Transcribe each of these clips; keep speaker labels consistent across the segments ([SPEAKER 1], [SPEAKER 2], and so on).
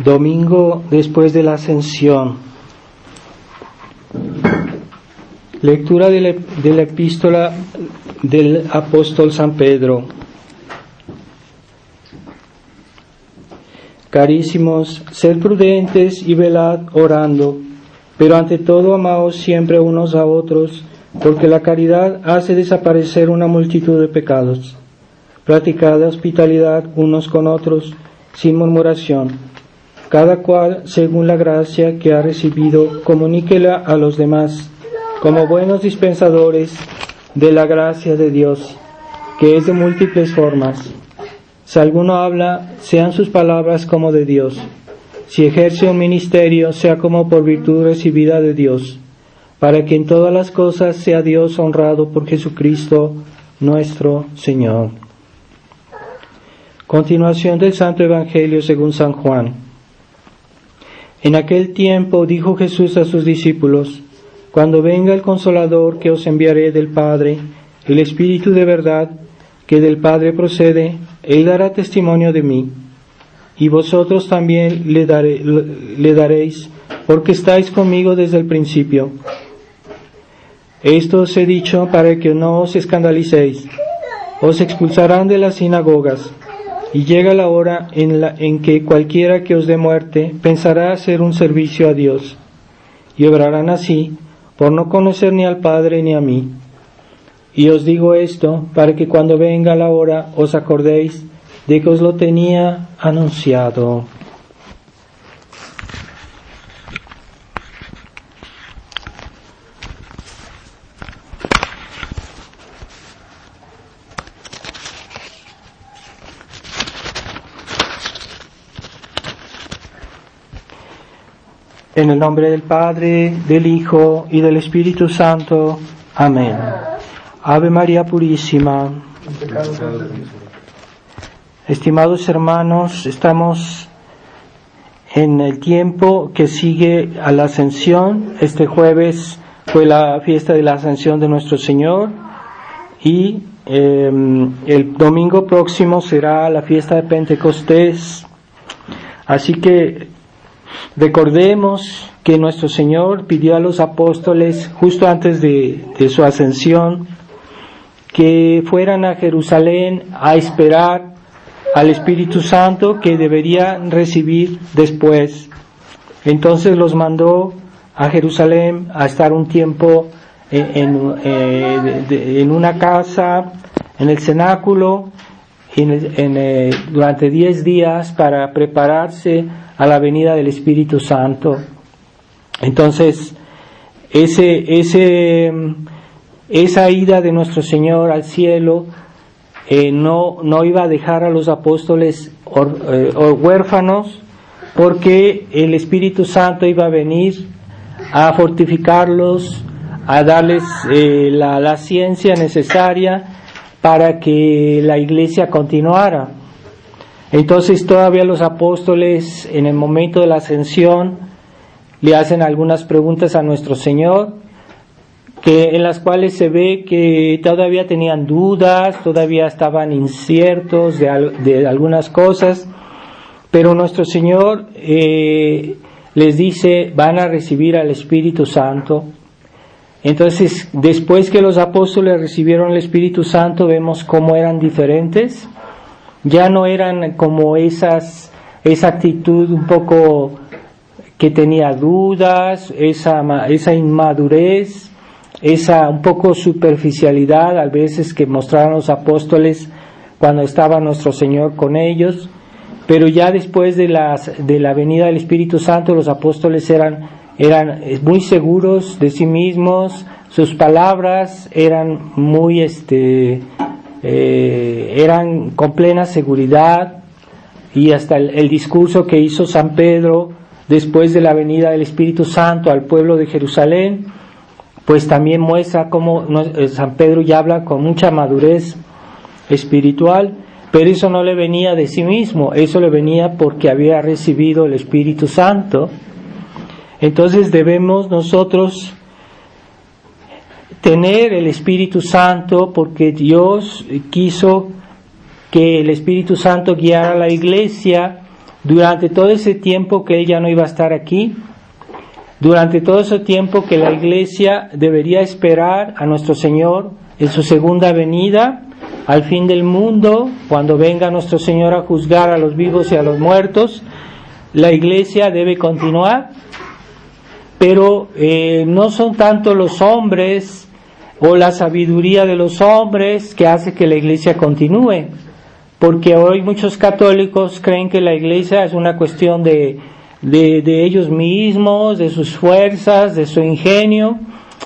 [SPEAKER 1] Domingo después de la Ascensión. Lectura de la epístola del apóstol San Pedro. Carísimos, sed prudentes y velad orando, pero ante todo amaos siempre unos a otros, porque la caridad hace desaparecer una multitud de pecados. Practicad hospitalidad unos con otros, sin murmuración. Cada cual, según la gracia que ha recibido, comuníquela a los demás, como buenos dispensadores de la gracia de Dios, que es de múltiples formas. Si alguno habla, sean sus palabras como de Dios. Si ejerce un ministerio, sea como por virtud recibida de Dios, para que en todas las cosas sea Dios honrado por Jesucristo nuestro Señor. Continuación del Santo Evangelio según San Juan. En aquel tiempo dijo Jesús a sus discípulos: Cuando venga el Consolador que os enviaré del Padre, el Espíritu de verdad, que del Padre procede, Él dará testimonio de mí. Y vosotros también le daréis, porque estáis conmigo desde el principio. Esto os he dicho para que no os escandalicéis. Os expulsarán de las sinagogas, y llega la hora en que cualquiera que os dé muerte pensará hacer un servicio a Dios. Y obrarán así, por no conocer ni al Padre ni a mí. Y os digo esto para que cuando venga la hora os acordéis de que os lo tenía anunciado. En el nombre del Padre, del Hijo y del Espíritu Santo. Amén. Ave María Purísima. Estimados hermanos, estamos en el tiempo que sigue a la Ascensión. Este jueves fue la fiesta de la Ascensión de nuestro Señor y el domingo próximo será la fiesta de Pentecostés. Así que recordemos que nuestro Señor pidió a los apóstoles justo antes de su ascensión que fueran a Jerusalén a esperar al Espíritu Santo que deberían recibir después. Entonces los mandó a Jerusalén a estar un tiempo en una casa, en el cenáculo, durante 10 días para prepararse a la venida del Espíritu Santo. Entonces, esa ida de nuestro Señor al cielo no iba a dejar a los apóstoles huérfanos, porque el Espíritu Santo iba a venir a fortificarlos, a darles la ciencia necesaria para que la iglesia continuara. Entonces todavía los apóstoles en el momento de la ascensión le hacen algunas preguntas a nuestro Señor, en las cuales se ve que todavía tenían dudas, todavía estaban inciertos de algunas cosas, pero nuestro Señor les dice: van a recibir al Espíritu Santo. Entonces, después que los apóstoles recibieron el Espíritu Santo, vemos cómo eran diferentes. Ya no eran como esa actitud un poco que tenía dudas, esa inmadurez, esa un poco superficialidad a veces que mostraban los apóstoles cuando estaba nuestro Señor con ellos. Pero ya después de la venida del Espíritu Santo, los apóstoles eran muy seguros de sí mismos, sus palabras eran muy eran con plena seguridad, y hasta el discurso que hizo San Pedro después de la venida del Espíritu Santo al pueblo de Jerusalén, pues también muestra cómo San Pedro ya habla con mucha madurez espiritual, pero eso no le venía de sí mismo, eso le venía porque había recibido el Espíritu Santo. Entonces debemos nosotros tener el Espíritu Santo porque Dios quiso que el Espíritu Santo guiara a la iglesia durante todo ese tiempo que Él ya no iba a estar aquí, durante todo ese tiempo que la Iglesia debería esperar a nuestro Señor en su segunda venida, al fin del mundo, cuando venga nuestro Señor a juzgar a los vivos y a los muertos, la Iglesia debe continuar, pero no son tanto los hombres o la sabiduría de los hombres que hace que la Iglesia continúe, porque hoy muchos católicos creen que la Iglesia es una cuestión de ellos mismos, de sus fuerzas, de su ingenio,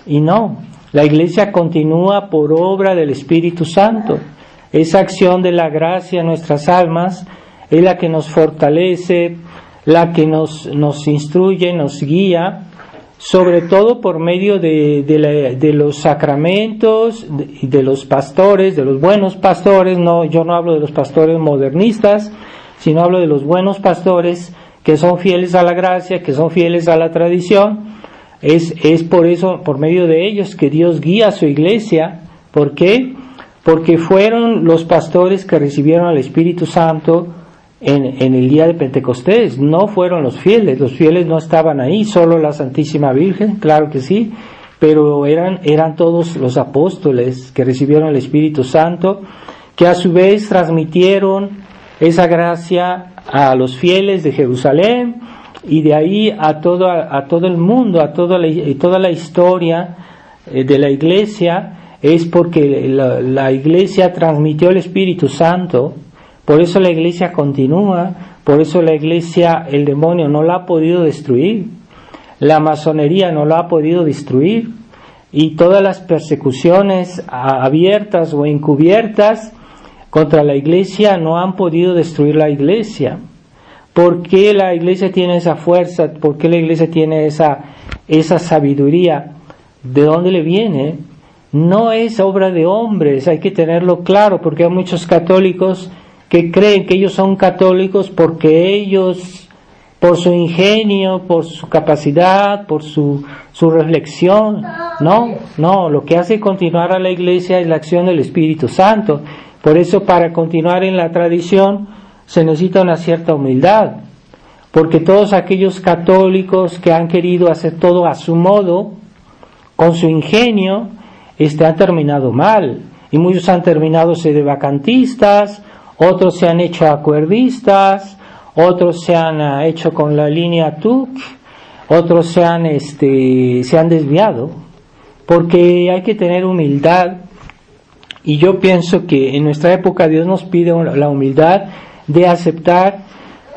[SPEAKER 1] y no, la Iglesia continúa por obra del Espíritu Santo. Esa acción de la gracia en nuestras almas es la que nos fortalece, la que nos instruye, nos guía, sobre todo por medio de los sacramentos, de los pastores, de los buenos pastores. No, yo no hablo de los pastores modernistas, sino hablo de los buenos pastores que son fieles a la gracia, que son fieles a la tradición. Es por eso, por medio de ellos, que Dios guía a su Iglesia. ¿Por qué? Porque fueron los pastores que recibieron al Espíritu Santo en el día de Pentecostés. No fueron los fieles no estaban ahí, solo la Santísima Virgen, claro que sí, pero eran todos los apóstoles que recibieron el Espíritu Santo, que a su vez transmitieron esa gracia a los fieles de Jerusalén, y de ahí a todo el mundo, a toda la historia de la Iglesia. Es porque la Iglesia transmitió el Espíritu Santo, por eso la Iglesia continúa, por eso la Iglesia, el demonio no la ha podido destruir, la masonería no la ha podido destruir, y todas las persecuciones abiertas o encubiertas contra la Iglesia no han podido destruir la Iglesia. ¿Por qué la Iglesia tiene esa fuerza? ¿Por qué la Iglesia tiene esa sabiduría? ¿De dónde le viene? No es obra de hombres, hay que tenerlo claro, porque hay muchos católicos que creen que ellos son católicos porque ellos, por su ingenio, por su capacidad, por su reflexión. No, lo que hace continuar a la Iglesia es la acción del Espíritu Santo. Por eso, para continuar en la tradición se necesita una cierta humildad, porque todos aquellos católicos que han querido hacer todo a su modo, con su ingenio, han terminado mal, y muchos han terminado sedevacantistas, otros se han hecho acuerdistas, otros se han hecho con la línea TUC, otros se han desviado, porque hay que tener humildad. Y yo pienso que en nuestra época Dios nos pide la humildad de aceptar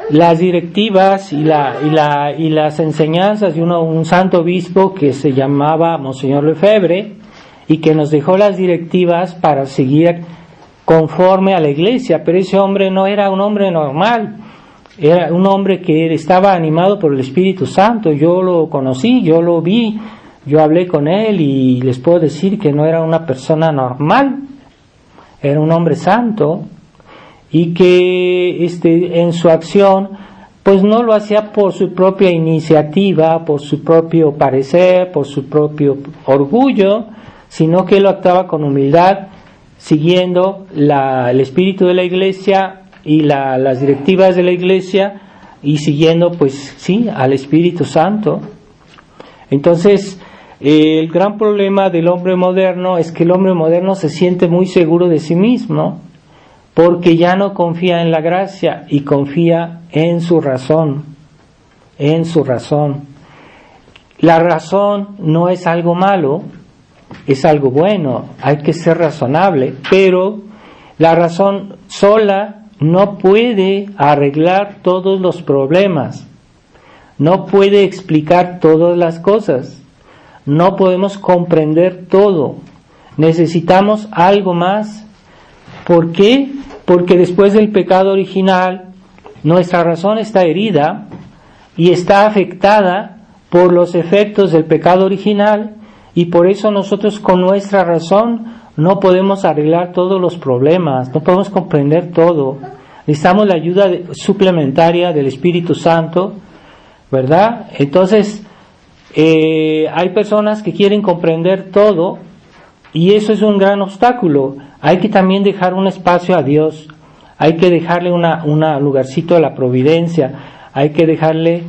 [SPEAKER 1] las directivas y las enseñanzas de un santo obispo que se llamaba Monseñor Lefebvre, y que nos dejó las directivas para seguir conforme a la Iglesia. Pero ese hombre no era un hombre normal, era un hombre que estaba animado por el Espíritu Santo. Yo lo conocí, yo lo vi, yo hablé con él, y les puedo decir que no era una persona normal, era un hombre santo, y que en su acción pues no lo hacía por su propia iniciativa, por su propio parecer, por su propio orgullo, sino que él actuaba con humildad, siguiendo el espíritu de la Iglesia y las directivas de la Iglesia, y siguiendo pues sí al Espíritu Santo. Entonces, el gran problema del hombre moderno es que el hombre moderno se siente muy seguro de sí mismo, porque ya no confía en la gracia y confía en su razón, La razón no es algo malo, es algo bueno, hay que ser razonable, pero la razón sola no puede arreglar todos los problemas, no puede explicar todas las cosas, no podemos comprender todo, necesitamos algo más. ¿Por qué? Porque después del pecado original, nuestra razón está herida y está afectada por los efectos del pecado original, y por eso nosotros con nuestra razón no podemos arreglar todos los problemas, no podemos comprender todo. Necesitamos la ayuda suplementaria del Espíritu Santo, ¿verdad? Entonces, hay personas que quieren comprender todo, y eso es un gran obstáculo. Hay que también dejar un espacio a Dios, hay que dejarle un lugarcito a la providencia, hay que dejarle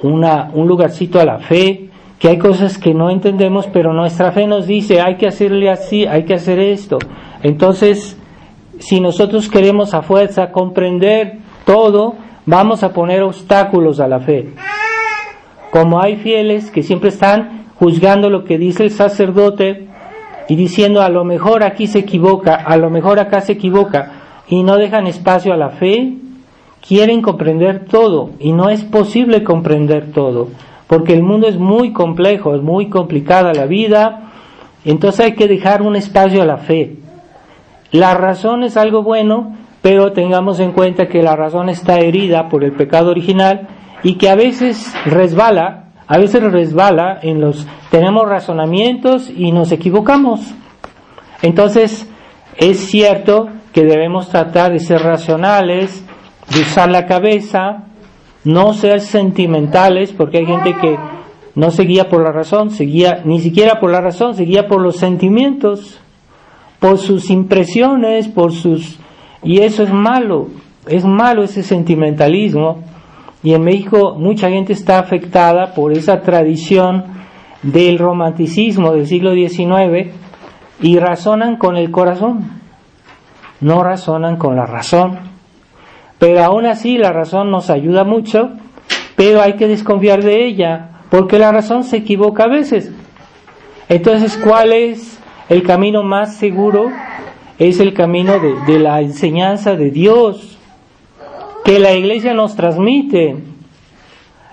[SPEAKER 1] un lugarcito a la fe, que hay cosas que no entendemos, pero nuestra fe nos dice, hay que hacerle así, hay que hacer esto. Entonces, si nosotros queremos a fuerza comprender todo, vamos a poner obstáculos a la fe. Como hay fieles que siempre están juzgando lo que dice el sacerdote y diciendo a lo mejor aquí se equivoca, a lo mejor acá se equivoca, y no dejan espacio a la fe, quieren comprender todo y no es posible comprender todo, porque el mundo es muy complejo, es muy complicada la vida, entonces hay que dejar un espacio a la fe. La razón es algo bueno, pero tengamos en cuenta que la razón está herida por el pecado original y que a veces resbala tenemos razonamientos y nos equivocamos. Entonces, es cierto que debemos tratar de ser racionales, de usar la cabeza, no ser sentimentales, porque hay gente que no se guía por la razón, ni siquiera por la razón, se guía por los sentimientos, por sus impresiones, y eso es malo ese sentimentalismo. Y en México mucha gente está afectada por esa tradición del romanticismo del siglo XIX y razonan con el corazón, no razonan con la razón. Pero aún así la razón nos ayuda mucho, pero hay que desconfiar de ella, porque la razón se equivoca a veces. Entonces, ¿cuál es el camino más seguro? Es el camino de la enseñanza de Dios, que la iglesia nos transmite.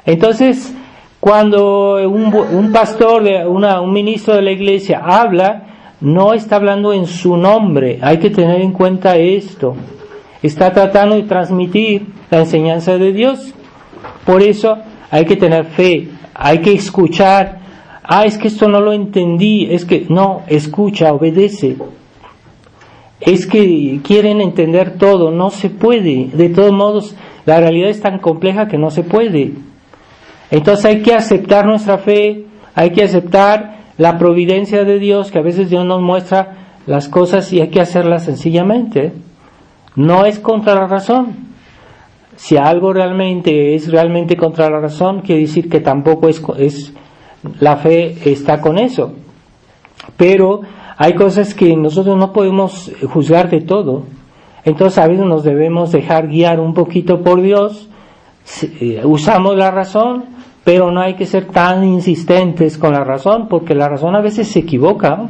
[SPEAKER 1] Entonces, cuando un pastor, un ministro de la iglesia habla, no está hablando en su nombre, hay que tener en cuenta esto. Está tratando de transmitir la enseñanza de Dios. Por eso hay que tener fe, hay que escuchar. Es que esto no lo entendí, no, escucha, obedece. Es que quieren entender todo, no se puede. De todos modos, la realidad es tan compleja que no se puede. Entonces hay que aceptar nuestra fe, hay que aceptar la providencia de Dios, que a veces Dios nos muestra las cosas y hay que hacerlas sencillamente. No es contra la razón. Si algo es realmente contra la razón, quiere decir que tampoco es la fe está con eso. Pero hay cosas que nosotros no podemos juzgar de todo. Entonces a veces nos debemos dejar guiar un poquito por Dios. Usamos la razón, pero no hay que ser tan insistentes con la razón, porque la razón a veces se equivoca.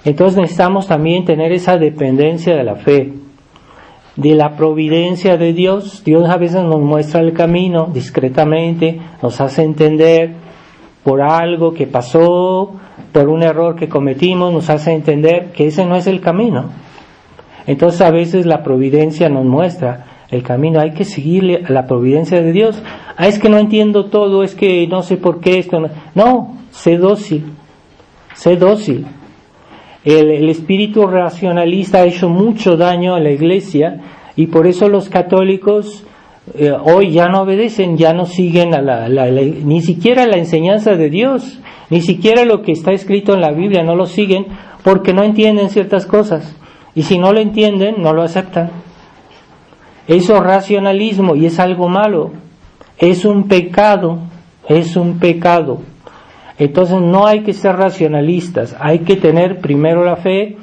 [SPEAKER 1] Entonces necesitamos también tener esa dependencia de la fe, de la providencia de Dios. Dios a veces nos muestra el camino discretamente, nos hace entender por algo que pasó, por un error que cometimos, nos hace entender que ese no es el camino. Entonces a veces la providencia nos muestra el camino, hay que seguirle a la providencia de Dios. Es que no entiendo todo, es que no sé por qué esto. No, sé dócil. El espíritu racionalista ha hecho mucho daño a la iglesia y por eso los católicos hoy ya no obedecen, ya no siguen ni siquiera la enseñanza de Dios, ni siquiera lo que está escrito en la Biblia, no lo siguen porque no entienden ciertas cosas. Y si no lo entienden, no lo aceptan. Eso es racionalismo y es algo malo. Es un pecado. Entonces no hay que ser racionalistas, hay que tener primero la fe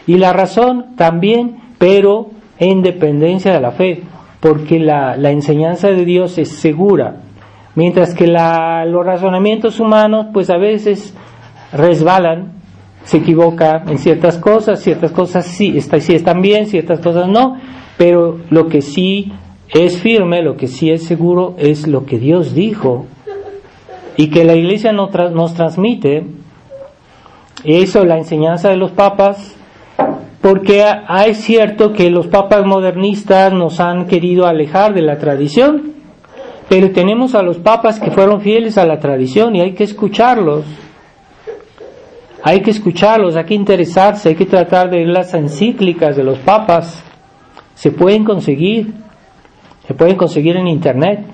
[SPEAKER 1] y la razón también, pero en dependencia de la fe, porque la enseñanza de Dios es segura, mientras que los razonamientos humanos pues a veces resbalan, se equivocan en ciertas cosas sí están bien, ciertas cosas no, pero lo que sí es firme, lo que sí es seguro es lo que Dios dijo y que la iglesia nos transmite. Eso, la enseñanza de los papas, porque es cierto que los papas modernistas nos han querido alejar de la tradición, pero tenemos a los papas que fueron fieles a la tradición y hay que escucharlos, hay que interesarse, hay que tratar de leer las encíclicas de los papas. Se pueden conseguir en internet,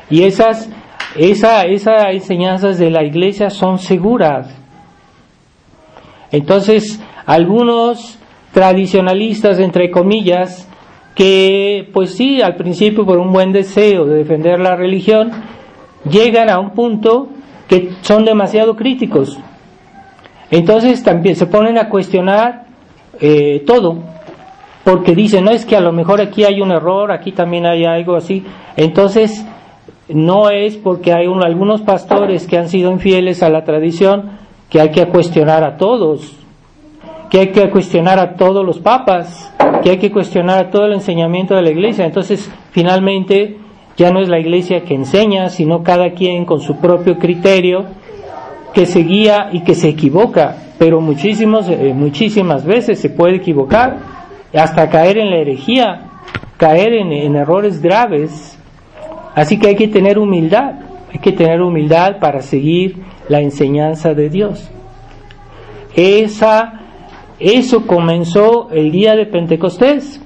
[SPEAKER 1] y esas enseñanzas de la iglesia son seguras. Entonces algunos tradicionalistas, entre comillas, que pues sí, al principio por un buen deseo de defender la religión, llegan a un punto que son demasiado críticos. Entonces también se ponen a cuestionar todo, porque dicen, no, es que a lo mejor aquí hay un error, aquí también hay algo así. Entonces no es porque hay algunos pastores que han sido infieles a la tradición que hay que cuestionar a todos, que hay que cuestionar a todos los papas, que hay que cuestionar todo el enseñamiento de la iglesia. Entonces finalmente ya no es la iglesia que enseña, sino cada quien con su propio criterio que se guía y que se equivoca, pero muchísimas veces se puede equivocar, hasta caer en la herejía, caer en errores graves. Así que hay que tener humildad para seguir la enseñanza de Dios. Eso comenzó el día de Pentecostés,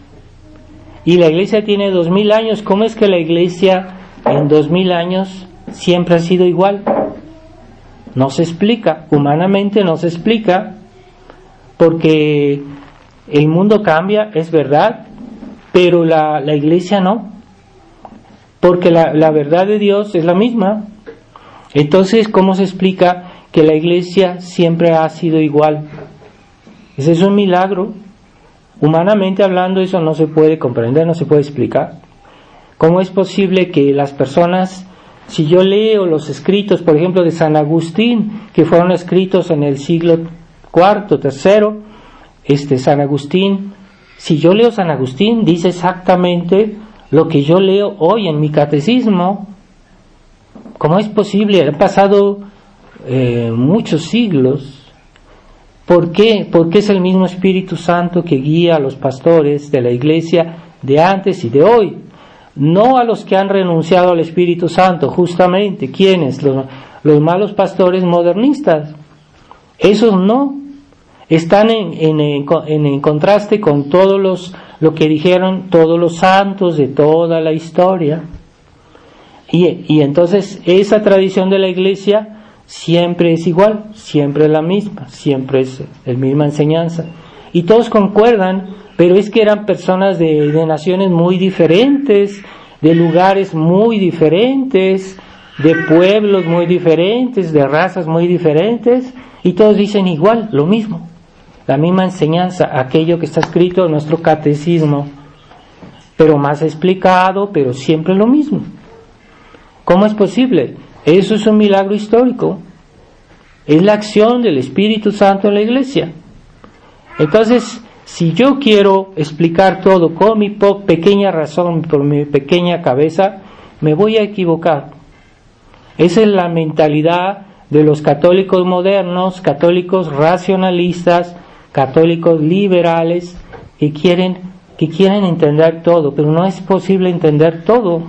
[SPEAKER 1] y la iglesia tiene 2000 años. ¿Cómo es que la iglesia en 2000 años siempre ha sido igual? No se explica, humanamente no se explica, porque el mundo cambia, es verdad, pero la iglesia no, porque la verdad de Dios es la misma. Entonces, ¿cómo se explica que la iglesia siempre ha sido igual? Ese es un milagro. Humanamente hablando, eso no se puede comprender, no se puede explicar. ¿Cómo es posible que las personas, si yo leo los escritos, por ejemplo, de San Agustín, que fueron escritos en el siglo IV, III, San Agustín, si yo leo San Agustín, dice exactamente lo que yo leo hoy en mi catecismo. ¿Cómo es posible? Han pasado muchos siglos. ¿Por qué? Porque es el mismo Espíritu Santo que guía a los pastores de la iglesia de antes y de hoy, no a los que han renunciado al Espíritu Santo, justamente. ¿Quiénes? Los malos pastores modernistas. Esos no. Están en contraste con lo que dijeron todos los santos de toda la historia. Y entonces esa tradición de la iglesia siempre es igual, siempre es la misma, siempre es la misma enseñanza. Y todos concuerdan, pero es que eran personas de naciones muy diferentes, de lugares muy diferentes, de pueblos muy diferentes, de razas muy diferentes, y todos dicen igual, lo mismo, la misma enseñanza, aquello que está escrito en nuestro catecismo, pero más explicado, pero siempre lo mismo. ¿Cómo es posible? Eso es un milagro histórico. Es la acción del Espíritu Santo en la iglesia. Entonces, si yo quiero explicar todo con mi pequeña razón, por mi pequeña cabeza, me voy a equivocar. Esa es la mentalidad de los católicos modernos, católicos racionalistas, católicos liberales, que quieren entender todo, pero no es posible entender todo.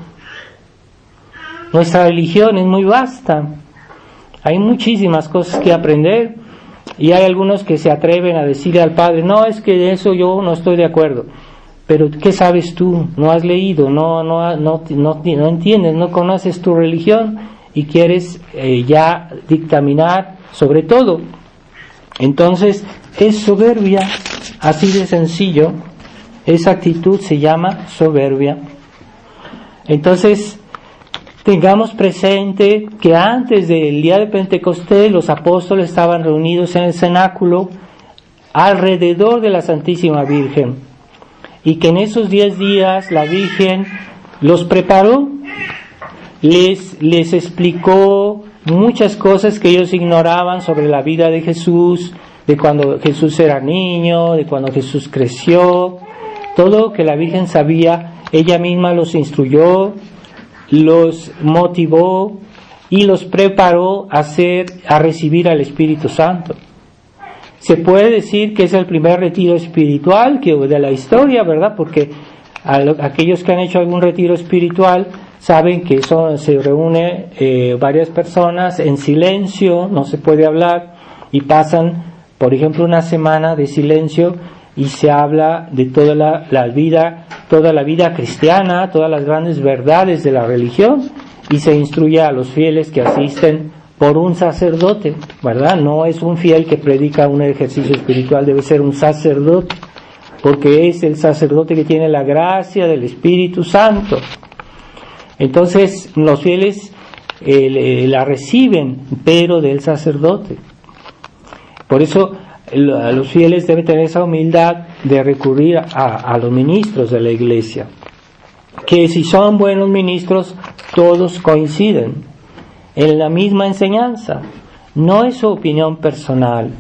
[SPEAKER 1] Nuestra religión es muy vasta, hay muchísimas cosas que aprender, y hay algunos que se atreven a decirle al Padre, no, es que de eso yo no estoy de acuerdo. Pero ¿qué sabes tú? No has leído, no entiendes, no conoces tu religión y quieres ya dictaminar sobre todo. Entonces es soberbia, así de sencillo. Esa actitud se llama soberbia. Entonces tengamos presente que antes del día de Pentecostés los apóstoles estaban reunidos en el cenáculo alrededor de la Santísima Virgen, y que en esos 10 días la Virgen los preparó, les explicó muchas cosas que ellos ignoraban sobre la vida de Jesús, de cuando Jesús era niño, de cuando Jesús creció, todo que la Virgen sabía. Ella misma los instruyó, los motivó y los preparó a recibir al Espíritu Santo. Se puede decir que es el primer retiro espiritual de la historia, ¿verdad? Porque aquellos que han hecho algún retiro espiritual saben que se reúne varias personas en silencio, no se puede hablar, y pasan, por ejemplo, una semana de silencio, y se habla de toda la vida cristiana, todas las grandes verdades de la religión, y se instruye a los fieles que asisten por un sacerdote, ¿verdad? No es un fiel que predica un ejercicio espiritual, debe ser un sacerdote. porque es el sacerdote que tiene la gracia del Espíritu Santo. Entonces los fieles la reciben, pero del sacerdote. Por eso los fieles deben tener esa humildad de recurrir a los ministros de la iglesia, que si son buenos ministros, todos coinciden en la misma enseñanza. No es su opinión personal,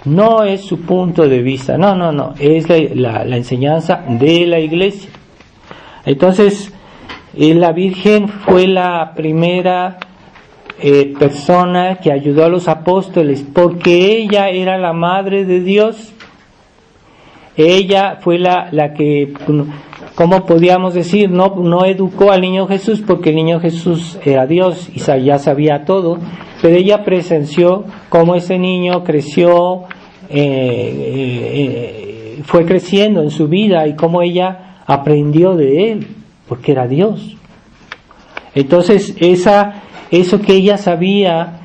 [SPEAKER 1] no es su punto de vista, no, es la enseñanza de la iglesia. Entonces, la Virgen fue la primera persona que ayudó a los apóstoles, porque ella era la madre de Dios. Ella fue la que, ¿cómo podíamos decir? No educó al niño Jesús, porque el niño Jesús era Dios y ya sabía todo, pero ella presenció cómo ese niño creció, fue creciendo en su vida y cómo ella aprendió de él, porque era Dios. Entonces eso que ella sabía,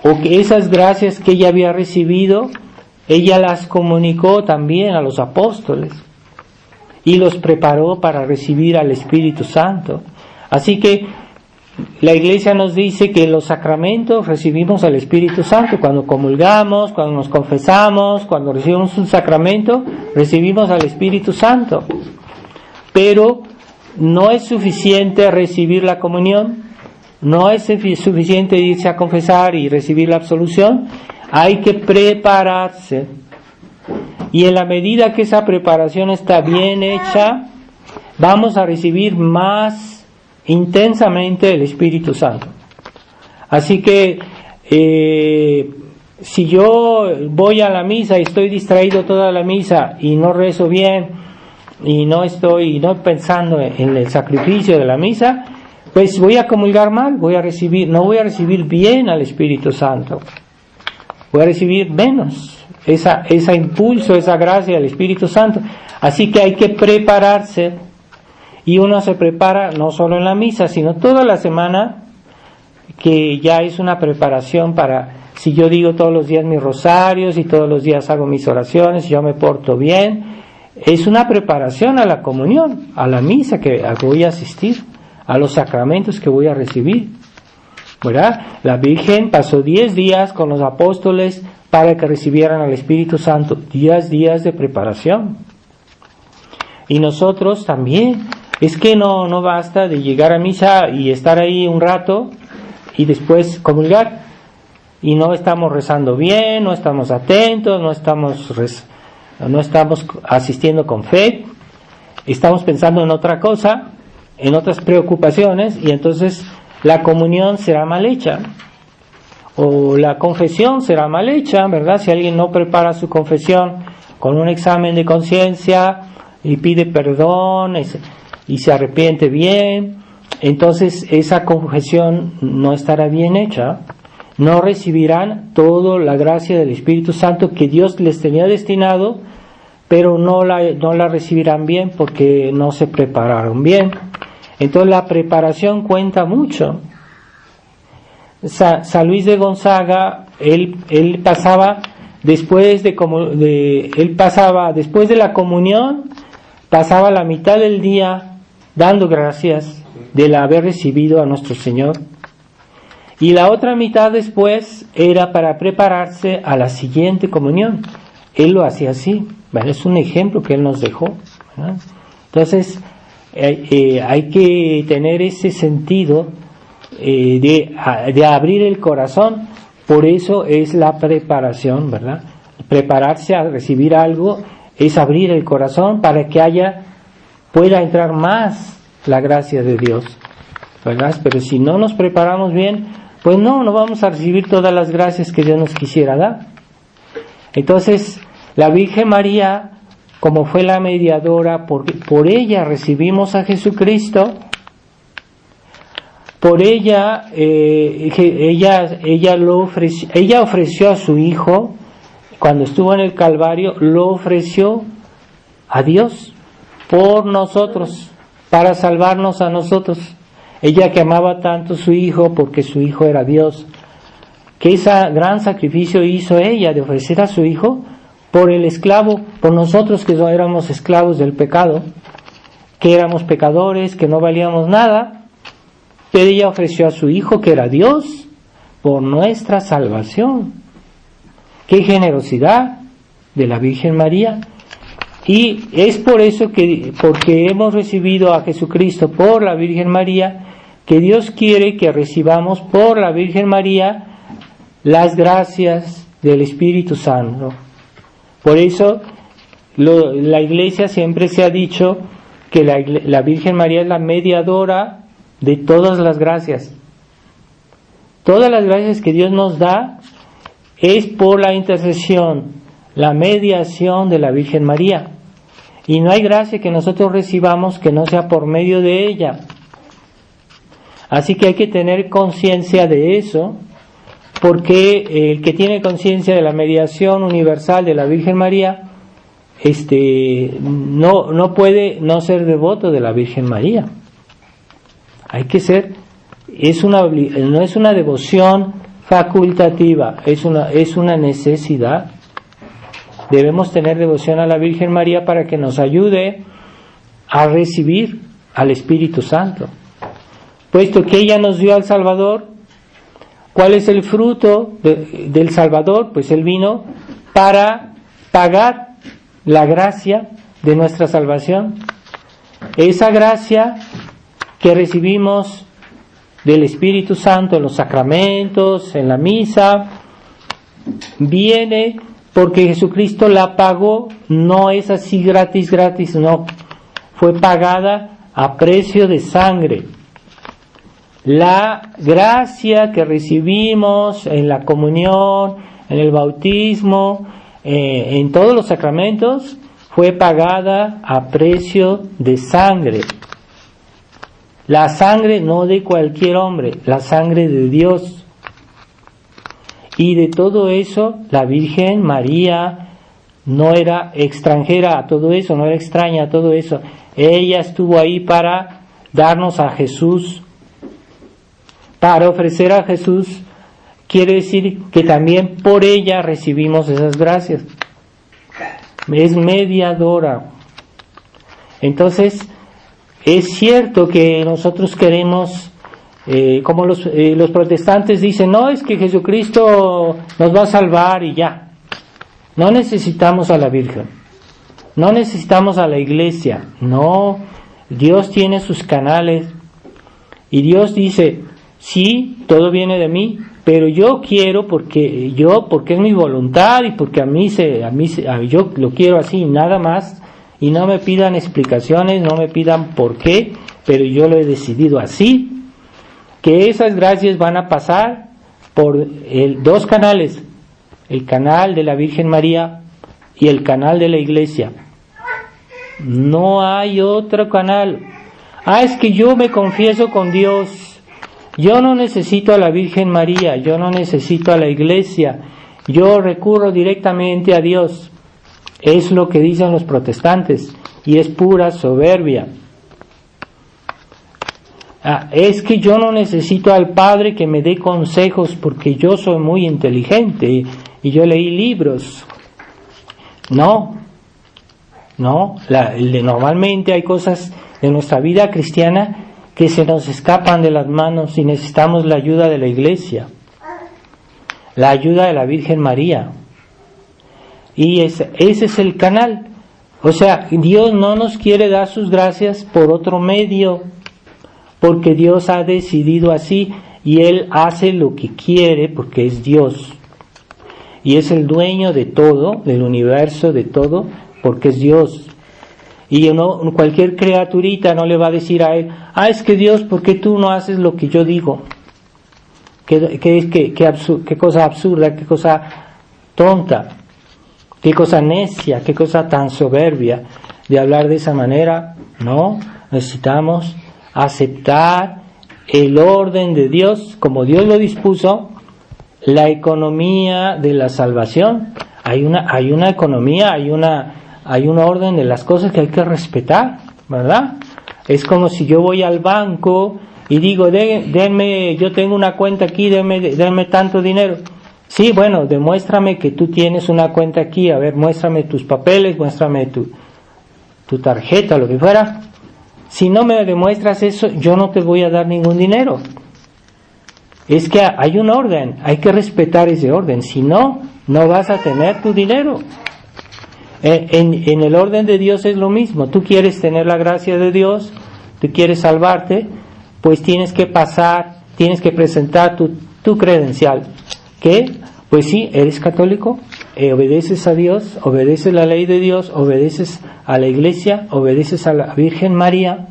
[SPEAKER 1] o que esas gracias que ella había recibido, ella las comunicó también a los apóstoles y los preparó para recibir al Espíritu Santo. Así que la Iglesia nos dice que en los sacramentos recibimos al Espíritu Santo. Cuando comulgamos, cuando nos confesamos, cuando recibimos un sacramento, recibimos al Espíritu Santo. Pero no es suficiente recibir la comunión, no es suficiente irse a confesar y recibir la absolución. Hay que prepararse, y en la medida que esa preparación está bien hecha, vamos a recibir más intensamente el Espíritu Santo. Así que si yo voy a la misa y estoy distraído toda la misa y no rezo bien y no estoy pensando en el sacrificio de la misa, pues voy a comulgar mal, no voy a recibir bien al Espíritu Santo. Voy a recibir menos ese impulso, esa gracia del Espíritu Santo. Así que hay que prepararse, y uno se prepara no solo en la misa, sino toda la semana, que ya es una preparación para, si yo digo todos los días mis rosarios y todos los días hago mis oraciones, si yo me porto bien, es una preparación a la comunión, a la misa que voy a asistir, a los sacramentos que voy a recibir. ¿Verdad? La Virgen pasó 10 días con los apóstoles para que recibieran al Espíritu Santo, 10 días de preparación. Y nosotros también, es que no basta de llegar a misa y estar ahí un rato y después comulgar, y no estamos rezando bien, no estamos atentos, no estamos asistiendo con fe, estamos pensando en otra cosa, en otras preocupaciones, y entonces la comunión será mal hecha, o la confesión será mal hecha, ¿verdad? Si alguien no prepara su confesión con un examen de conciencia y pide perdón y se arrepiente bien, entonces esa confesión no estará bien hecha. No recibirán toda la gracia del Espíritu Santo que Dios les tenía destinado, pero no la recibirán bien porque no se prepararon bien. Entonces la preparación cuenta mucho. San Luis de Gonzaga, él pasaba después de la comunión, pasaba la mitad del día dando gracias del haber recibido a nuestro Señor, y la otra mitad después era para prepararse a la siguiente comunión. Él lo hacía así, ¿vale? Es un ejemplo que él nos dejó, ¿verdad? Entonces hay que tener ese sentido de abrir el corazón. Por eso es la preparación, ¿verdad? Prepararse a recibir algo es abrir el corazón para que pueda entrar más la gracia de Dios, ¿verdad? Pero si no nos preparamos bien, pues no vamos a recibir todas las gracias que Dios nos quisiera dar. Entonces la Virgen María, como fue la mediadora, porque por ella recibimos a Jesucristo, por ella ella ofreció a su Hijo, cuando estuvo en el Calvario, lo ofreció a Dios por nosotros, para salvarnos a nosotros. Ella que amaba tanto a su Hijo, porque su Hijo era Dios, que ese gran sacrificio hizo ella de ofrecer a su Hijo por el esclavo, por nosotros que éramos esclavos del pecado, que éramos pecadores, que no valíamos nada, pero ella ofreció a su Hijo, que era Dios, por nuestra salvación. ¡Qué generosidad de la Virgen María! Y es por eso que, porque hemos recibido a Jesucristo por la Virgen María, que Dios quiere que recibamos por la Virgen María las gracias del Espíritu Santo. Por eso la Iglesia siempre se ha dicho que la Virgen María es la mediadora de todas las gracias. Todas las gracias que Dios nos da es por la intercesión, la mediación de la Virgen María. Y no hay gracia que nosotros recibamos que no sea por medio de ella. Así que hay que tener conciencia de eso, porque el que tiene conciencia de la mediación universal de la Virgen María, no puede no ser devoto de la Virgen María. Hay que ser, no es una devoción facultativa, es una necesidad. Debemos tener devoción a la Virgen María para que nos ayude a recibir al Espíritu Santo. Puesto que ella nos dio al Salvador, ¿cuál es el fruto del Salvador? Pues Él vino para pagar la gracia de nuestra salvación. Esa gracia que recibimos del Espíritu Santo en los sacramentos, en la misa, viene porque Jesucristo la pagó. No es así gratis, no. Fue pagada a precio de sangre. La gracia que recibimos en la comunión, en el bautismo, en todos los sacramentos, fue pagada a precio de sangre. La sangre no de cualquier hombre, la sangre de Dios. Y de todo eso, la Virgen María no era extranjera a todo eso, no era extraña a todo eso. Ella estuvo ahí para darnos a Jesús, para ofrecer a Jesús. Quiere decir que también por ella recibimos esas gracias. Es mediadora. Entonces, es cierto que nosotros queremos, como los protestantes dicen, no, es que Jesucristo nos va a salvar y ya. No necesitamos a la Virgen, no necesitamos a la Iglesia, no. Dios tiene sus canales y Dios dice, sí, todo viene de mí, pero yo quiero porque es mi voluntad y porque yo lo quiero así, nada más. Y no me pidan explicaciones, no me pidan por qué, pero yo lo he decidido así, que esas gracias van a pasar por dos canales, el canal de la Virgen María y el canal de la Iglesia. No hay otro canal. Es que yo me confieso con Dios, yo no necesito a la Virgen María, yo no necesito a la Iglesia, yo recurro directamente a Dios. Es lo que dicen los protestantes y es pura soberbia. Es que yo no necesito al Padre que me dé consejos porque yo soy muy inteligente y yo leí libros. Normalmente hay cosas de nuestra vida cristiana que se nos escapan de las manos y necesitamos la ayuda de la Iglesia, la ayuda de la Virgen María. Y ese es el canal. O sea, Dios no nos quiere dar sus gracias por otro medio, porque Dios ha decidido así y Él hace lo que quiere porque es Dios. Y es el dueño de todo, del universo, de todo, porque es Dios. Y cualquier criaturita no le va a decir a Él, es que Dios, ¿por qué tú no haces lo que yo digo? Qué cosa absurda, qué cosa tonta. Qué cosa necia, qué cosa tan soberbia de hablar de esa manera. No, necesitamos aceptar el orden de Dios, como Dios lo dispuso, la economía de la salvación. Hay una economía, hay un orden de las cosas que hay que respetar, ¿verdad? Es como si yo voy al banco y digo, denme, yo tengo una cuenta aquí, denme tanto dinero. Sí, bueno, demuéstrame que tú tienes una cuenta aquí, a ver, muéstrame tus papeles, muéstrame tu tarjeta, lo que fuera. Si no me demuestras eso, yo no te voy a dar ningún dinero. Es que hay un orden, hay que respetar ese orden, si no, no vas a tener tu dinero. En el orden de Dios es lo mismo, tú quieres tener la gracia de Dios, tú quieres salvarte, pues tienes que presentar tu credencial. ¿Qué? Pues sí, eres católico, obedeces a Dios, obedeces la ley de Dios, obedeces a la Iglesia, obedeces a la Virgen María,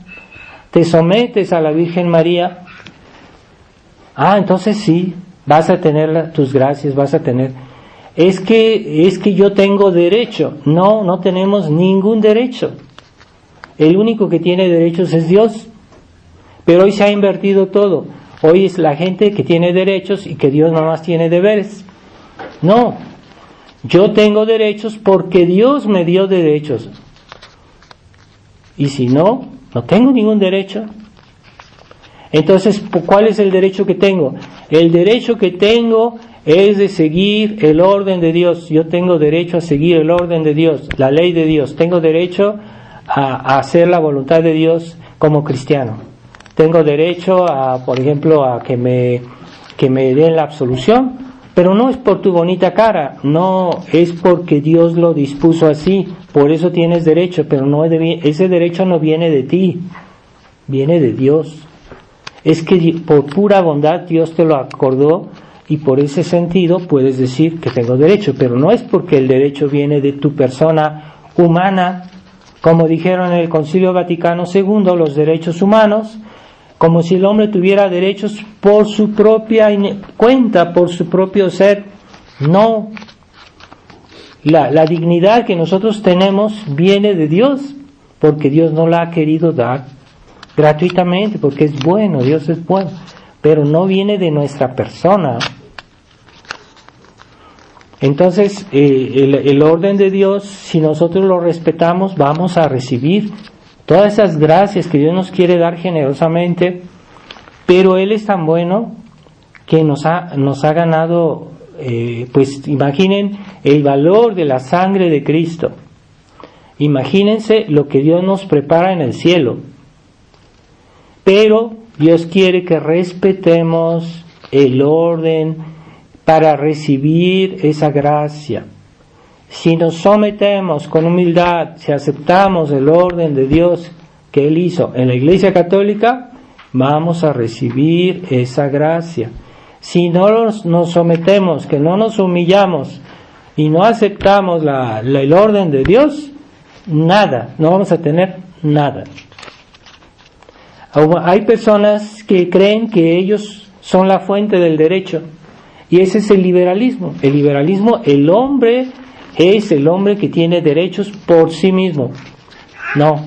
[SPEAKER 1] te sometes a la Virgen María. Entonces sí, vas a tener tus gracias, vas a tener. Es que yo tengo derecho. No tenemos ningún derecho. El único que tiene derechos es Dios. Pero hoy se ha invertido todo. Hoy es la gente que tiene derechos y que Dios nomás tiene deberes. No, yo tengo derechos porque Dios me dio derechos. Y si no tengo ningún derecho. Entonces, ¿cuál es el derecho que tengo? El derecho que tengo es de seguir el orden de Dios. Yo tengo derecho a seguir el orden de Dios, la ley de Dios. Tengo derecho a hacer la voluntad de Dios como cristiano. Tengo derecho por ejemplo, a que me den la absolución, pero no es por tu bonita cara, no, es porque Dios lo dispuso así. Por eso tienes derecho, pero ese derecho no viene de ti, viene de Dios. Es que por pura bondad Dios te lo acordó y por ese sentido puedes decir que tengo derecho, pero no es porque el derecho viene de tu persona humana, como dijeron en el Concilio Vaticano II, los derechos humanos, como si el hombre tuviera derechos por su propia cuenta, por su propio ser. No, la dignidad que nosotros tenemos viene de Dios, porque Dios no la ha querido dar gratuitamente, porque es bueno, Dios es bueno, pero no viene de nuestra persona. Entonces, el orden de Dios, si nosotros lo respetamos, vamos a recibir todas esas gracias que Dios nos quiere dar generosamente, pero Él es tan bueno que nos ha ganado, pues imaginen el valor de la sangre de Cristo. Imagínense lo que Dios nos prepara en el cielo. Pero Dios quiere que respetemos el orden para recibir esa gracia. Si nos sometemos con humildad, si aceptamos el orden de Dios que Él hizo en la Iglesia Católica, vamos a recibir esa gracia. Si no nos sometemos, que no nos humillamos y no aceptamos el orden de Dios, nada, no vamos a tener nada. Hay personas que creen que ellos son la fuente del derecho, y ese es el liberalismo. El liberalismo, el hombre es el hombre que tiene derechos por sí mismo. No,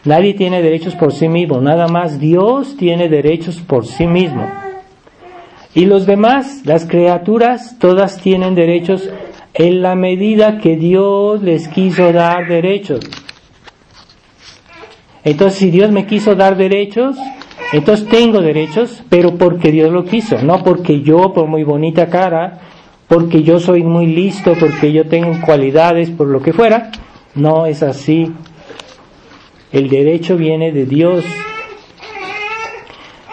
[SPEAKER 1] nadie tiene derechos por sí mismo, nada más Dios tiene derechos por sí mismo. Y los demás, las criaturas, todas tienen derechos en la medida que Dios les quiso dar derechos. Entonces, si Dios me quiso dar derechos, entonces tengo derechos, pero porque Dios lo quiso, no porque yo, por muy bonita cara, porque yo soy muy listo, porque yo tengo cualidades, por lo que fuera. No es así. El derecho viene de Dios.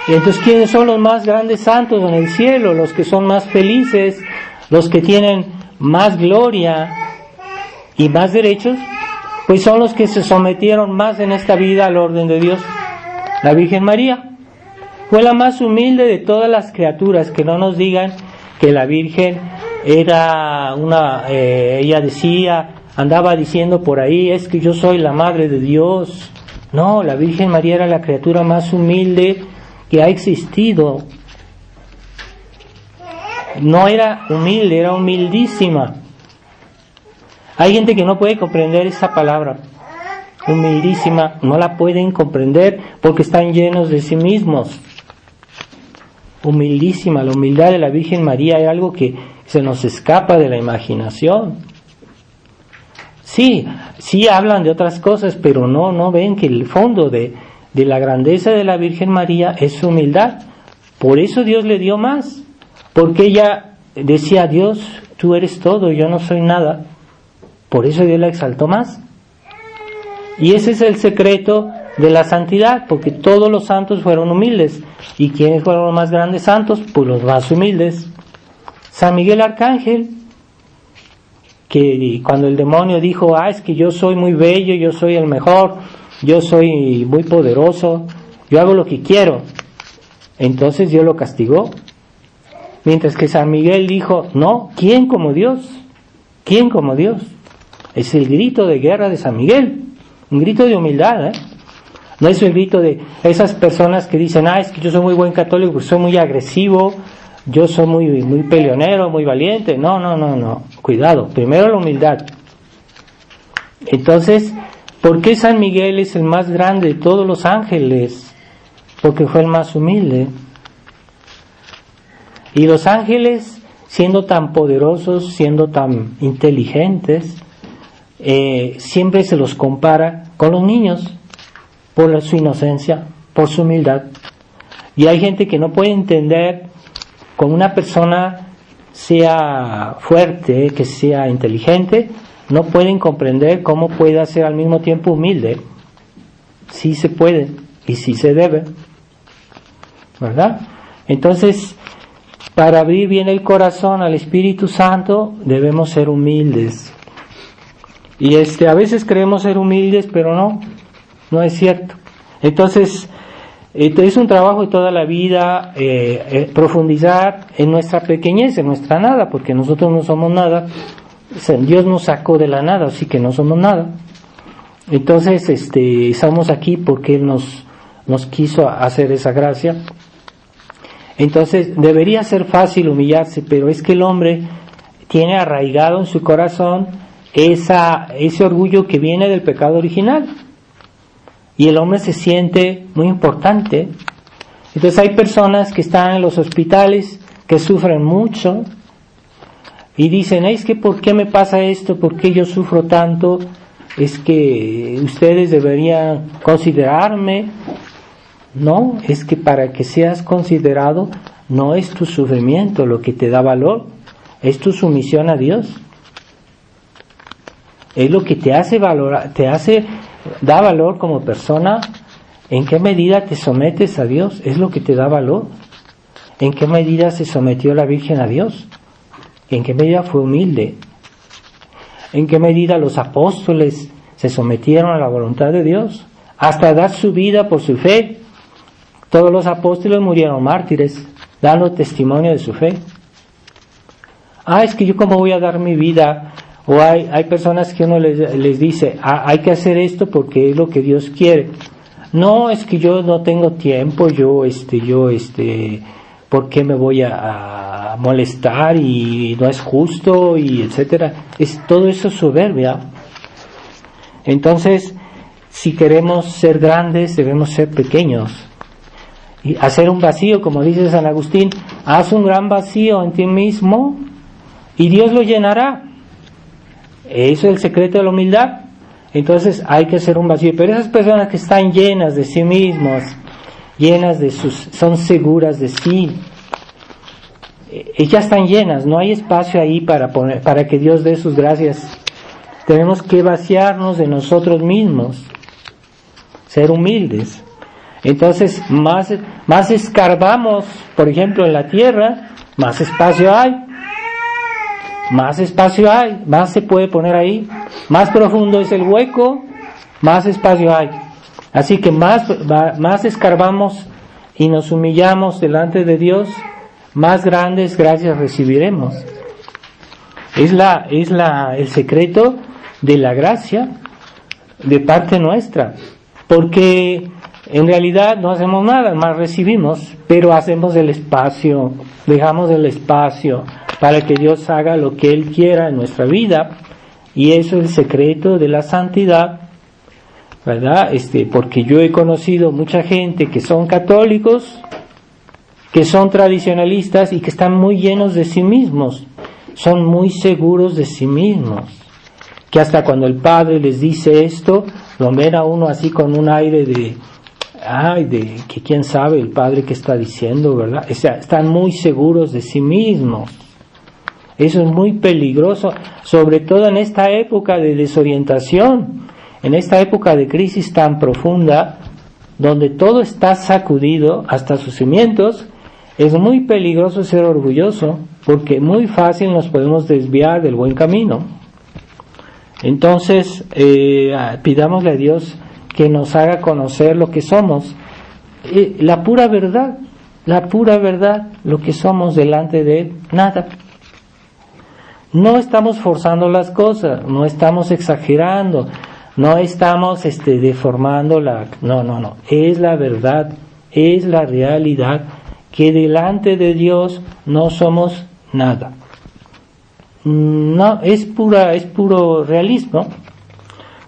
[SPEAKER 1] Y entonces, ¿quiénes son los más grandes santos en el cielo? Los que son más felices, los que tienen más gloria y más derechos, pues son los que se sometieron más en esta vida al orden de Dios. La Virgen María fue la más humilde de todas las criaturas. Que no nos digan que la Virgen era ella decía, andaba diciendo por ahí, es que yo soy la madre de Dios. No, la Virgen María era la criatura más humilde que ha existido. No era humilde, era humildísima. Hay gente que no puede comprender esa palabra, humildísima, no la pueden comprender porque están llenos de sí mismos. Humildísima, la humildad de la Virgen María es algo que se nos escapa de la imaginación. Sí hablan de otras cosas, pero no ven que el fondo de la grandeza de la Virgen María es su humildad. Por eso Dios le dio más, porque ella decía: Dios, tú eres todo, yo no soy nada. Por eso Dios la exaltó más. Y ese es el secreto de la santidad, porque todos los santos fueron humildes. ¿Y quiénes fueron los más grandes santos? Pues los más humildes. San Miguel Arcángel, que cuando el demonio dijo: es que yo soy muy bello, yo soy el mejor, yo soy muy poderoso, yo hago lo que quiero, entonces Dios lo castigó. Mientras que San Miguel dijo: no, ¿quién como Dios? ¿Quién como Dios? Es el grito de guerra de San Miguel, un grito de humildad, No es el grito de esas personas que dicen: es que yo soy muy buen católico, porque soy muy agresivo, yo soy muy peleonero, muy valiente. No, cuidado, primero la humildad. Entonces, ¿por qué San Miguel es el más grande de todos los ángeles? Porque fue el más humilde. Y los ángeles, siendo tan poderosos, siendo tan inteligentes, siempre se los compara con los niños, por su inocencia, por su humildad. Y hay gente que no puede entender cómo una persona sea fuerte, que sea inteligente, no pueden comprender cómo puede ser al mismo tiempo humilde. Sí se puede y sí se debe, ¿verdad? Entonces, para abrir bien el corazón al Espíritu Santo, debemos ser humildes. Y a veces creemos ser humildes, pero no es cierto. Entonces, es un trabajo de toda la vida profundizar en nuestra pequeñez, en nuestra nada, porque nosotros no somos nada. Dios nos sacó de la nada, así que no somos nada. Entonces, estamos aquí porque Él nos quiso hacer esa gracia. Entonces, debería ser fácil humillarse, pero es que el hombre tiene arraigado en su corazón ese orgullo que viene del pecado original. Y el hombre se siente muy importante. Entonces hay personas que están en los hospitales, que sufren mucho, y dicen: es que ¿por qué me pasa esto? ¿Por qué yo sufro tanto? Es que ustedes deberían considerarme. No, es que para que seas considerado, no es tu sufrimiento lo que te da valor, es tu sumisión a Dios. Es lo que te hace valorar, da valor como persona. ¿En qué medida te sometes a Dios? Es lo que te da valor. ¿En qué medida se sometió la Virgen a Dios? ¿En qué medida fue humilde? ¿En qué medida los apóstoles se sometieron a la voluntad de Dios? Hasta dar su vida por su fe. Todos los apóstoles murieron mártires, dando testimonio de su fe. Es que yo cómo voy a dar mi vida. O hay personas que uno les dice: hay que hacer esto porque es lo que Dios quiere. No, es que yo no tengo tiempo, ¿por qué me voy a molestar? Y no es justo, y etcétera. Todo eso es soberbia. Entonces, si queremos ser grandes, debemos ser pequeños. Y hacer un vacío, como dice San Agustín: haz un gran vacío en ti mismo y Dios lo llenará. Eso es el secreto de la humildad. Entonces hay que hacer un vacío. Pero esas personas que están llenas de sí mismas, son seguras de sí, ellas están llenas, no hay espacio ahí para que Dios dé sus gracias. Tenemos que vaciarnos de nosotros mismos, ser humildes. Entonces más escarbamos, por ejemplo, en la tierra, más espacio hay. Más espacio hay, más se puede poner ahí, más profundo es el hueco, más espacio hay. Así que más escarbamos y nos humillamos delante de Dios, más grandes gracias recibiremos. Es el secreto de la gracia de parte nuestra, porque en realidad no hacemos nada, más recibimos, pero hacemos el espacio, dejamos el espacio para que Dios haga lo que Él quiera en nuestra vida. Y eso es el secreto de la santidad, ¿verdad? Porque yo he conocido mucha gente que son católicos, que son tradicionalistas y que están muy llenos de sí mismos, son muy seguros de sí mismos, que hasta cuando el padre les dice esto, lo ven a uno así con un aire de que quién sabe el padre qué está diciendo, ¿verdad? O sea, están muy seguros de sí mismos. Eso es muy peligroso, sobre todo en esta época de desorientación, en esta época de crisis tan profunda, donde todo está sacudido hasta sus cimientos. Es muy peligroso ser orgulloso, porque muy fácil nos podemos desviar del buen camino. Entonces, pidámosle a Dios que nos haga conocer lo que somos, la pura verdad, lo que somos delante de Él, nada. No estamos forzando las cosas, no estamos exagerando, no estamos deformando no, es la verdad, es la realidad, que delante de Dios no somos nada. No, es puro realismo,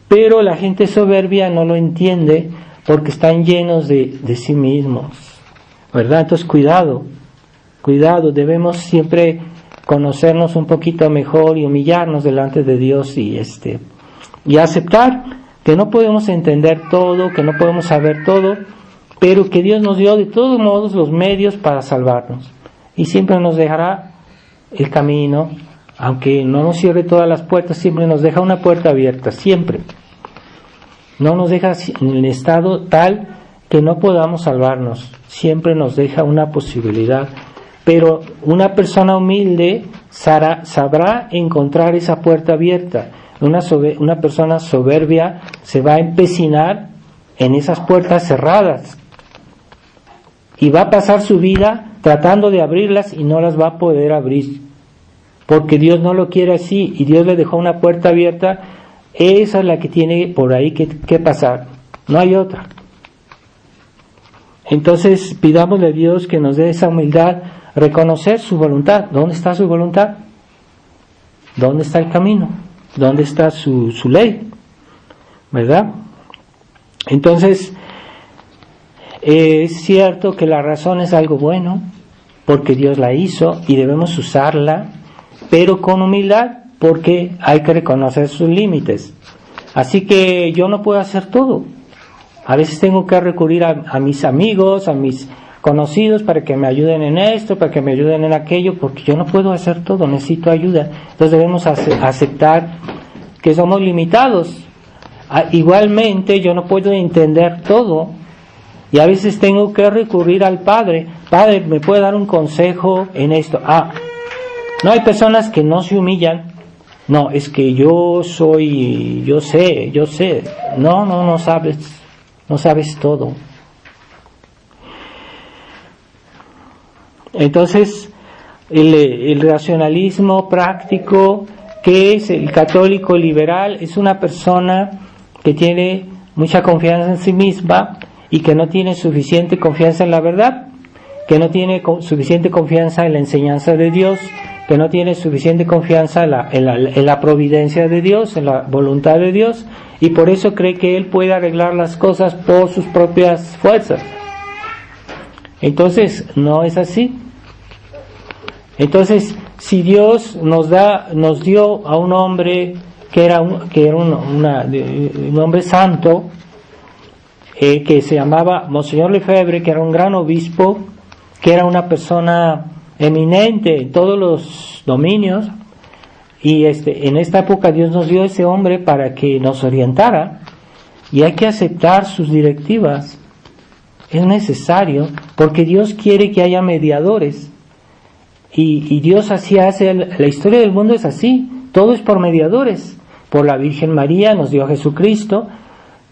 [SPEAKER 1] pero la gente soberbia no lo entiende porque están llenos de sí mismos, ¿verdad? Entonces cuidado, debemos siempre conocernos un poquito mejor y humillarnos delante de Dios y aceptar que no podemos entender todo, que no podemos saber todo, pero que Dios nos dio de todos modos los medios para salvarnos y siempre nos dejará el camino, aunque no nos cierre todas las puertas, siempre nos deja una puerta abierta, siempre. No nos deja en el estado tal que no podamos salvarnos, siempre nos deja una posibilidad, pero una persona humilde sabrá encontrar esa puerta abierta. Una persona soberbia se va a empecinar en esas puertas cerradas y va a pasar su vida tratando de abrirlas y no las va a poder abrir, porque Dios no lo quiere así y Dios le dejó una puerta abierta. Esa es la que tiene por ahí que pasar, no hay otra. Entonces pidámosle a Dios que nos dé esa humildad, reconocer su voluntad. ¿Dónde está su voluntad? ¿Dónde está el camino? ¿Dónde está su ley? ¿Verdad? Entonces, es cierto que la razón es algo bueno, porque Dios la hizo y debemos usarla, pero con humildad, porque hay que reconocer sus límites. Así que yo no puedo hacer todo. A veces tengo que recurrir a mis amigos, a mis conocidos para que me ayuden en esto, para que me ayuden en aquello, porque yo no puedo hacer todo, necesito ayuda. Entonces debemos aceptar que somos limitados. Igualmente yo no puedo entender todo y a veces tengo que recurrir al Padre. Padre, ¿me puede dar un consejo en esto? No hay personas que no se humillan. No, es que yo sé. No sabes todo. Entonces, el racionalismo práctico, que es el católico liberal, es una persona que tiene mucha confianza en sí misma y que no tiene suficiente confianza en la verdad, que no tiene suficiente confianza en la enseñanza de Dios, que no tiene suficiente confianza en la providencia de Dios, en la voluntad de Dios, y por eso cree que él puede arreglar las cosas por sus propias fuerzas. Entonces, no es así. Entonces, si Dios nos dio a un hombre que era un hombre santo, que se llamaba Monseñor Lefebvre, que era un gran obispo, que era una persona eminente en todos los dominios, y en esta época Dios nos dio a ese hombre para que nos orientara, y hay que aceptar sus directivas. Es necesario, porque Dios quiere que haya mediadores, y Dios así hace. La historia del mundo es así, todo es por mediadores. Por la Virgen María nos dio a Jesucristo.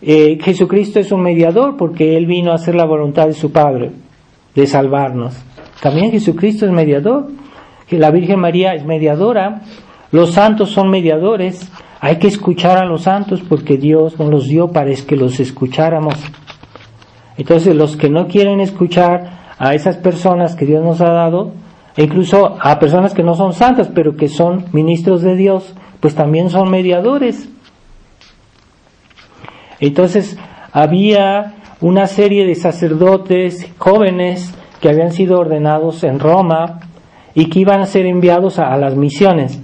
[SPEAKER 1] Jesucristo es un mediador porque Él vino a hacer la voluntad de su Padre, de salvarnos. También Jesucristo es mediador, que la Virgen María es mediadora, los santos son mediadores. Hay que escuchar a los santos porque Dios nos los dio para que los escucháramos. Entonces los que no quieren escuchar a esas personas que Dios nos ha dado, e incluso a personas que no son santas pero que son ministros de Dios, pues también son mediadores. Entonces había una serie de sacerdotes jóvenes que habían sido ordenados en Roma y que iban a ser enviados a las misiones.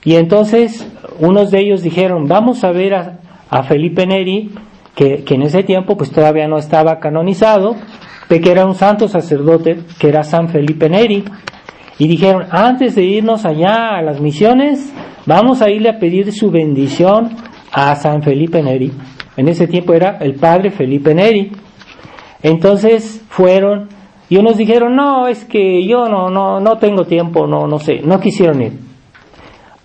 [SPEAKER 1] Y entonces unos de ellos dijeron, vamos a ver a Felipe Neri, que en ese tiempo pues todavía no estaba canonizado, de que era un santo sacerdote, que era San Felipe Neri. y dijeron, antes de irnos allá a las misiones, vamos a irle a pedir su bendición a San Felipe Neri. En ese tiempo era el padre Felipe Neri. Entonces fueron, y unos dijeron, no, es que yo no tengo tiempo, no sé, no quisieron ir.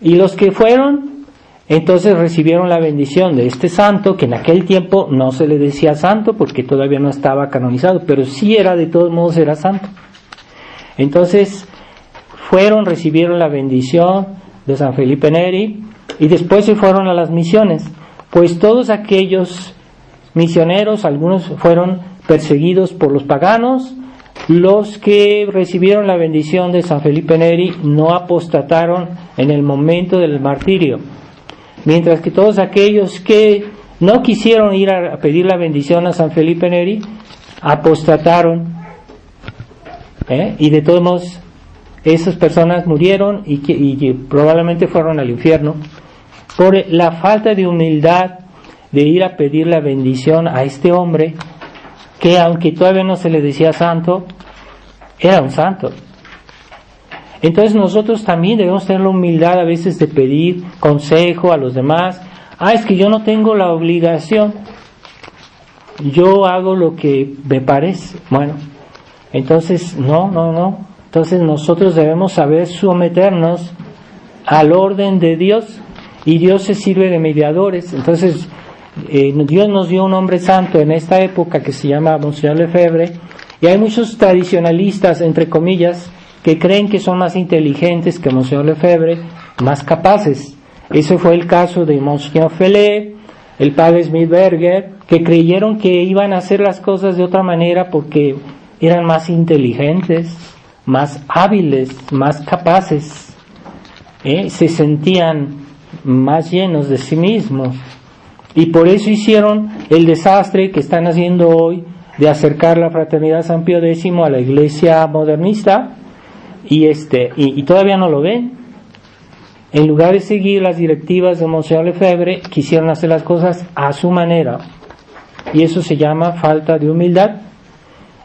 [SPEAKER 1] Y los que fueron, entonces recibieron la bendición de este santo, que en aquel tiempo no se le decía santo porque todavía no estaba canonizado, pero sí era, de todos modos era santo. Entonces fueron, recibieron la bendición de San Felipe Neri y después se fueron a las misiones. Pues todos aquellos misioneros, algunos fueron perseguidos por los paganos. Los que recibieron la bendición de San Felipe Neri no apostataron en el momento del martirio, mientras que todos aquellos que no quisieron ir a pedir la bendición a San Felipe Neri apostataron, y de todos modos esas personas murieron y probablemente fueron al infierno por la falta de humildad de ir a pedir la bendición a este hombre que, aunque todavía no se le decía santo, era un santo. Entonces nosotros también debemos tener la humildad a veces de pedir consejo a los demás. Es que yo no tengo la obligación, yo hago lo que me parece. Bueno, entonces no. Entonces nosotros debemos saber someternos al orden de Dios, y Dios se sirve de mediadores. Entonces Dios nos dio un hombre santo en esta época que se llama Monseñor Lefebvre, y hay muchos tradicionalistas, entre comillas, que creen que son más inteligentes que Monseñor Lefebvre, más capaces. Ese fue el caso de Monseñor Felé, el padre Smithberger, que creyeron que iban a hacer las cosas de otra manera porque eran más inteligentes, más hábiles, más capaces, se sentían más llenos de sí mismos, y por eso hicieron el desastre que están haciendo hoy de acercar la Fraternidad San Pío X a la Iglesia modernista, y todavía no lo ven. En lugar de seguir las directivas de Monseñor Lefebvre, quisieron hacer las cosas a su manera, y eso se llama falta de humildad,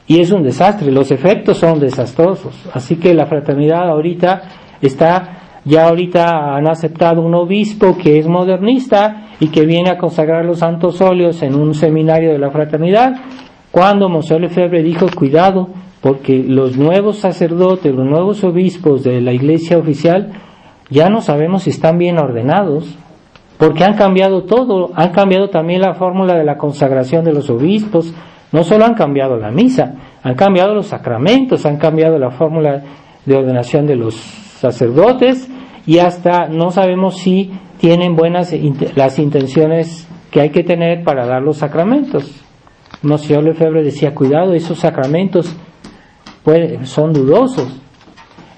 [SPEAKER 1] y es un desastre. Los efectos son desastrosos. Así que la fraternidad ahorita han aceptado un obispo que es modernista y que viene a consagrar los santos óleos en un seminario de la fraternidad, cuando Monseñor Lefebvre dijo, cuidado, porque los nuevos sacerdotes, los nuevos obispos de la iglesia oficial, ya no sabemos si están bien ordenados, porque han cambiado todo. Han cambiado también la fórmula de la consagración de los obispos. No solo han cambiado la misa, han cambiado los sacramentos, han cambiado la fórmula de ordenación de los sacerdotes, y hasta no sabemos si tienen buenas las intenciones que hay que tener para dar los sacramentos. Monseñor Lefebvre decía, cuidado, esos sacramentos son dudosos.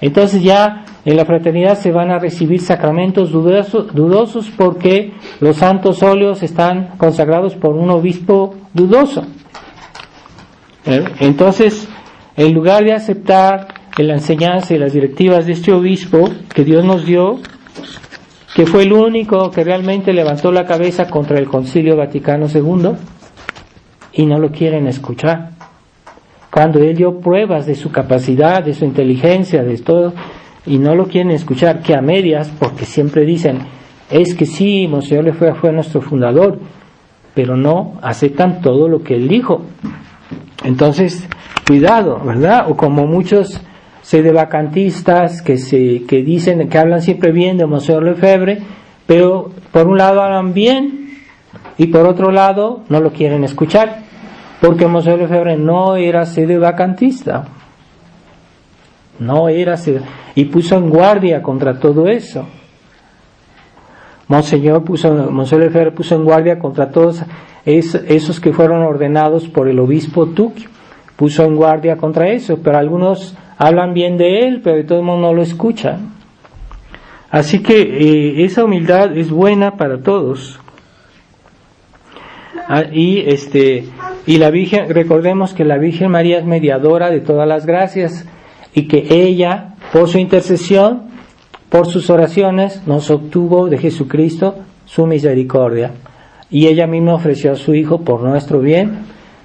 [SPEAKER 1] Entonces ya en la fraternidad se van a recibir sacramentos dudosos porque los santos óleos están consagrados por un obispo dudoso. Entonces, en lugar de aceptar la enseñanza y las directivas de este obispo que Dios nos dio, que fue el único que realmente levantó la cabeza contra el Concilio Vaticano II, y no lo quieren escuchar, cuando él dio pruebas de su capacidad, de su inteligencia, de todo, y no lo quieren escuchar, que a medias, porque siempre dicen, es que sí, Monseñor Lefebvre fue nuestro fundador, pero no aceptan todo lo que él dijo. Entonces, cuidado, ¿verdad? O como muchos sedevacantistas que dicen, que hablan siempre bien de Monseñor Lefebvre, pero por un lado hablan bien y por otro lado no lo quieren escuchar, porque Monseñor Lefebvre no era sedevacantista, y puso en guardia contra todo eso. Monseñor Lefebvre puso en guardia contra todos esos que fueron ordenados por el obispo Tuc, puso en guardia contra eso, pero algunos hablan bien de él, pero de todo el mundo no lo escuchan. Así que esa humildad es buena para todos. Y la Virgen, recordemos que la Virgen María es mediadora de todas las gracias, y que ella, por su intercesión, por sus oraciones, nos obtuvo de Jesucristo su misericordia, y ella misma ofreció a su Hijo por nuestro bien.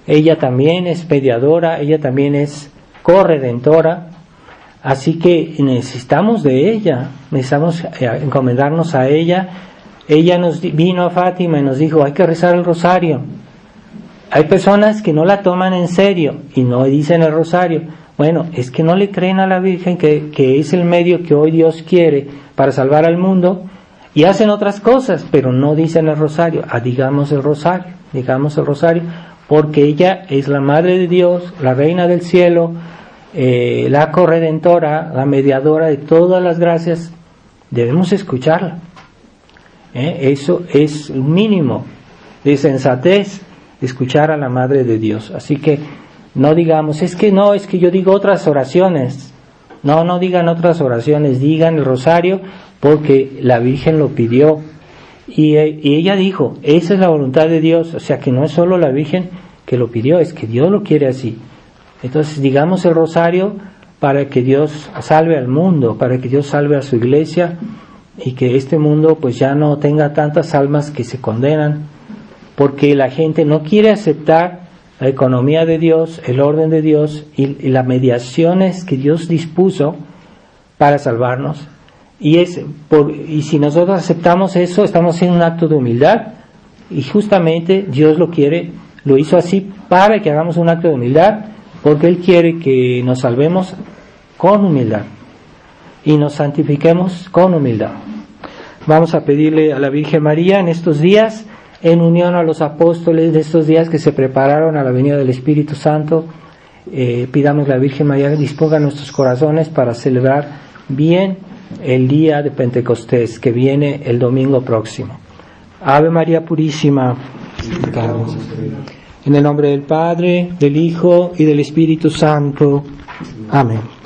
[SPEAKER 1] Ella también es mediadora, ella también es corredentora, Así que necesitamos de ella, necesitamos encomendarnos a ella. Ella vino a Fátima y nos dijo, hay que rezar el rosario. Hay personas que no la toman en serio y no dicen el rosario. Bueno, es que no le creen a la Virgen que es el medio que hoy Dios quiere para salvar al mundo, y hacen otras cosas, pero no dicen el rosario. Digamos el rosario, porque ella es la Madre de Dios, la Reina del Cielo, la corredentora, la mediadora de todas las gracias. Debemos escucharla. Eso es un mínimo de sensatez, escuchar a la Madre de Dios. Así que no digamos, es que yo digo otras oraciones. No digan otras oraciones, digan el rosario, porque la Virgen lo pidió. Y ella dijo, esa es la voluntad de Dios. O sea que no es solo la Virgen que lo pidió, es que Dios lo quiere así. Entonces digamos el rosario para que Dios salve al mundo, para que Dios salve a su iglesia, y que este mundo pues ya no tenga tantas almas que se condenan, porque la gente no quiere aceptar la economía de Dios, el orden de Dios y las mediaciones que Dios dispuso para salvarnos. Y si nosotros aceptamos eso, estamos haciendo un acto de humildad, y justamente Dios lo quiere, lo hizo así para que hagamos un acto de humildad, porque Él quiere que nos salvemos con humildad y nos santifiquemos con humildad. Vamos a pedirle a la Virgen María en estos días, en unión a los apóstoles de estos días que se prepararon a la venida del Espíritu Santo, pidamos a la Virgen María que disponga nuestros corazones para celebrar bien el día de Pentecostés, que viene el domingo próximo. Ave María Purísima. En el nombre del Padre, del Hijo y del Espíritu Santo. Amén.